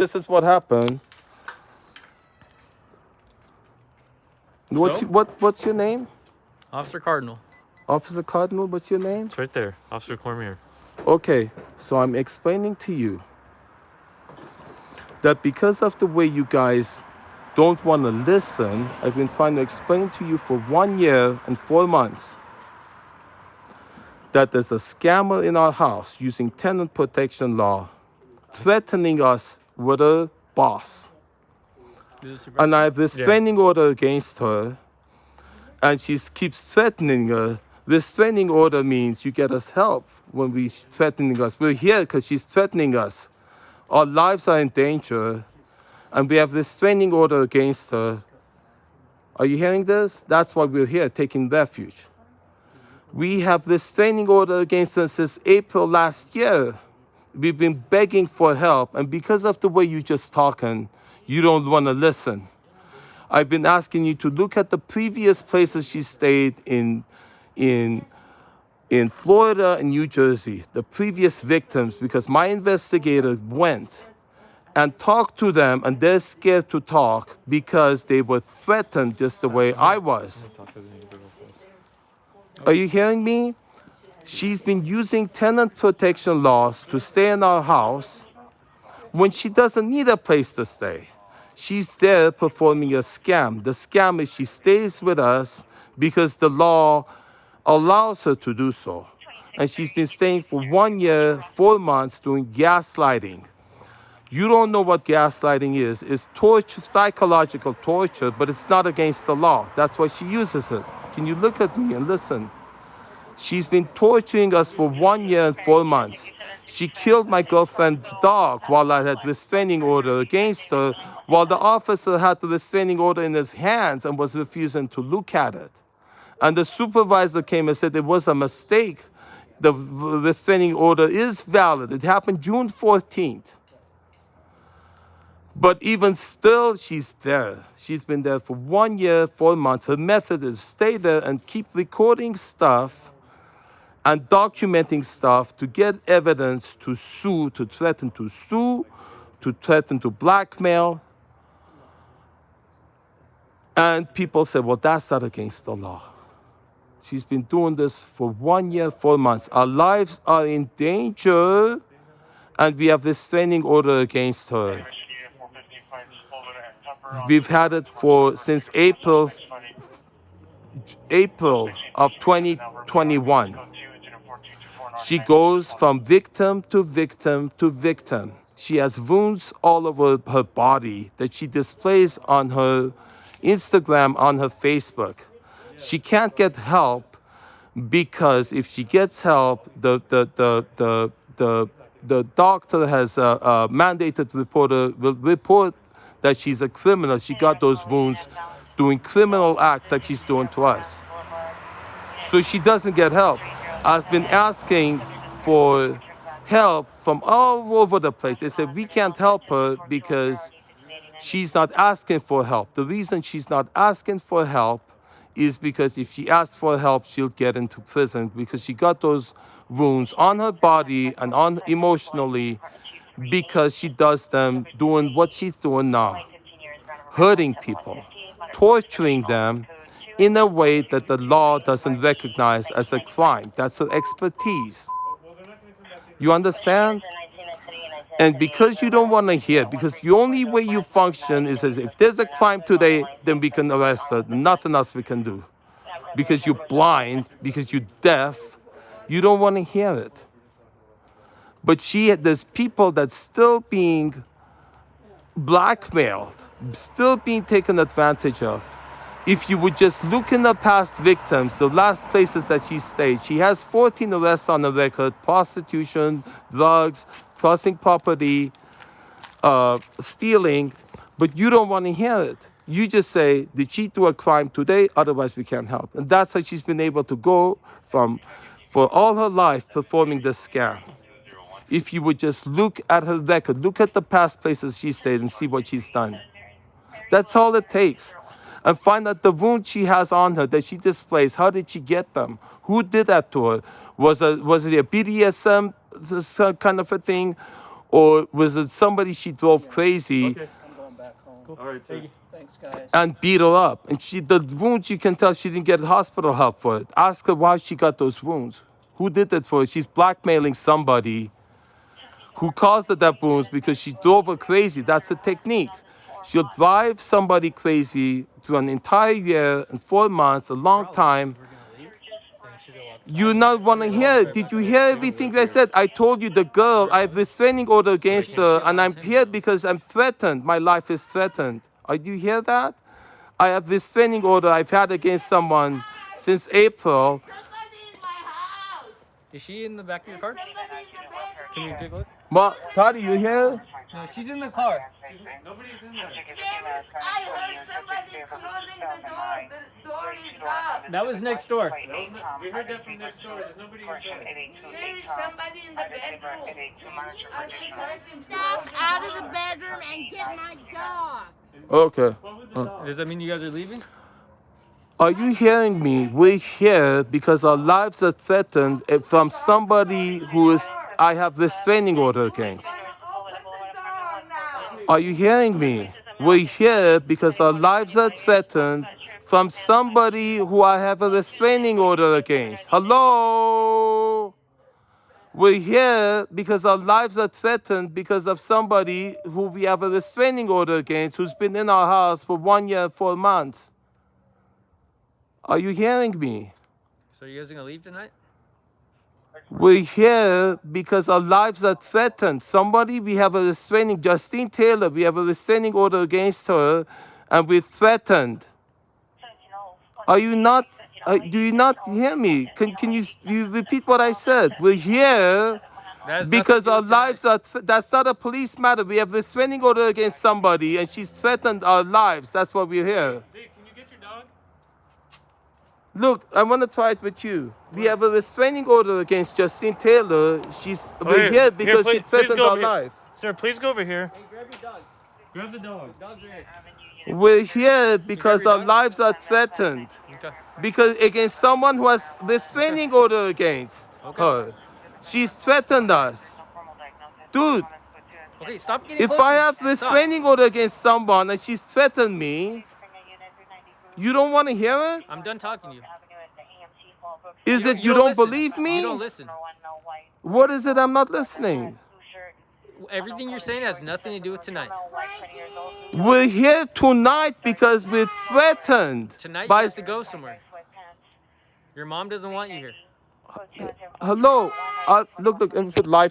This is what happened. What's your name? Officer Cardinal. Officer Cardinal, what's your name? It's right there. Officer Cormier. Okay, so I'm explaining to you that because of the way you guys don't want to listen, I've been trying to explain to you for 1 year and 4 months that there's a scammer in our house using tenant protection law, threatening us with a boss. And I have restraining order against her, and she keeps threatening her. Restraining order means you get us help when she's threatening us. We're here because she's threatening us. Our lives are in danger, and we have restraining order against her. Are you hearing this? That's why we're here, taking refuge. We have restraining order against us since April last year. We've been begging for help, and because of the way you just talking, you don't want to listen. I've been asking you to look at the previous places she stayed in Florida and New Jersey, the previous victims, because my investigator went and talked to them, and they're scared to talk because they were threatened just the way I was. Are you hearing me? She's been using tenant protection laws to stay in our house when she doesn't need a place to stay. She's there performing a scam. The scam is she stays with us because the law allows her to do so. And she's been staying for 1 year, 4 months doing gaslighting. You don't know what gaslighting is. It's torture, psychological torture, but it's not against the law. That's why she uses it. Can you look at me and listen? She's been torturing us for 1 year and 4 months. She killed my girlfriend's dog while I had restraining order against her, while the officer had the restraining order in his hands and was refusing to look at it. And the supervisor came and said it was a mistake. The restraining order is valid. It happened June 14th. But even still, she's there. She's been there for 1 year, 4 months. Her method is stay there and keep recording stuff and documenting stuff to get evidence to sue, to threaten to sue, to threaten to blackmail. And people say, well, that's not against the law. She's been doing this for 1 year, 4 months. Our lives are in danger, and we have restraining order against her. We've had it since April of 2021. She goes from victim to victim to victim. She has wounds all over her body that she displays on her Instagram, on her Facebook. She can't get help because if she gets help, the doctor has a mandated reporter will report that she's a criminal. She got those wounds doing criminal acts like she's doing to us. So she doesn't get help. I've been asking for help from all over the place. They said, we can't help her because she's not asking for help. The reason she's not asking for help is because if she asks for help, she'll get into prison because she got those wounds on her body and on emotionally because she does them doing what she's doing now, hurting people, torturing them in a way that the law doesn't recognize as a crime. That's her expertise. You understand? And because you don't want to hear, because the only way you function is as if there's a crime today, then we can arrest her. Nothing else we can do. Because you're blind, because you're deaf, you don't want to hear it. But there's people that's still being blackmailed, still being taken advantage of. If you would just look in the past victims, the last places that she stayed, she has 14 arrests on the record, prostitution, drugs, crossing property, stealing, but you don't want to hear it. You just say, did she do a crime today? Otherwise, we can't help. And that's how she's been able to go for all her life, performing this scam. If you would just look at her record, look at the past places she stayed and see what she's done. That's all it takes. And find out the wound she has on her that she displays. How did she get them? Who did that to her? Was it a BDSM kind of a thing? Or was it somebody she drove crazy I'm going back home. All right, thank you. Thanks, guys. and beat her up? And the wounds, you can tell she didn't get hospital help for it. Ask her why she got those wounds. Who did that for her? She's blackmailing somebody who caused her that wounds because she drove her crazy. That's the technique. She'll drive somebody crazy through an entire year and 4 months, a long time. We're gonna leave. Then she's allowed. You not want to hear it. Did you hear everything I said? I told you the girl, I have restraining order against her, and I'm here because I'm threatened. My life is threatened. Do you hear that? I have restraining order I've had against someone since April. Somebody in my house. Is she in the back of your car? Somebody in the bedroom. Can you take a look? Toddy, you here? No, she's in the car. Nobody's in there. I heard somebody closing the door. The door is locked. That was next door. We heard that from next door. There's nobody inside. There is somebody in the bedroom. I just heard him Stop closing out the of the door. bedroom and get my dog. Okay. Does that mean you guys are leaving? Are you hearing me? We're here because our lives are threatened from somebody who is I have restraining order against. Open the door now. Are you hearing me? We're here because our lives are threatened from somebody who I have a restraining order against. Hello? We're here because our lives are threatened because of somebody who we have a restraining order against who's been in our house for 1 year, 4 months. Are you hearing me? So you guys gonna leave tonight? We're here because our lives are threatened. Somebody, we have a restraining, Justine Taylor, we have a restraining order against her, and we're threatened. Are you not, do you not hear me? Can you repeat what I said? We're here That has because our nothing to do with lives are, that's not a police matter. We have restraining order against somebody, and she's threatened our lives. That's why we're here. Zeke, can you get your dog? Look, I want to try it with you. We have a restraining order against Justine Taylor. We're here because she threatened our life. Sir, please go over here. Hey, grab your dog. Grab the dog. Dog's right here. We're here because our lives are threatened. Okay. Because against someone who has restraining order against her. She's threatened us. Dude, Okay, stop getting if closer. I have Stop. restraining order against someone and she's threatened me, you don't want to hear it? I'm done talking to you. Is it you don't listen. believe me? You don't listen. What is it I'm not listening? Everything you're saying has nothing to do with tonight. We're here tonight because we're threatened Tonight you by. have to go somewhere. Your mom doesn't want you here. Hello. Look, let me put live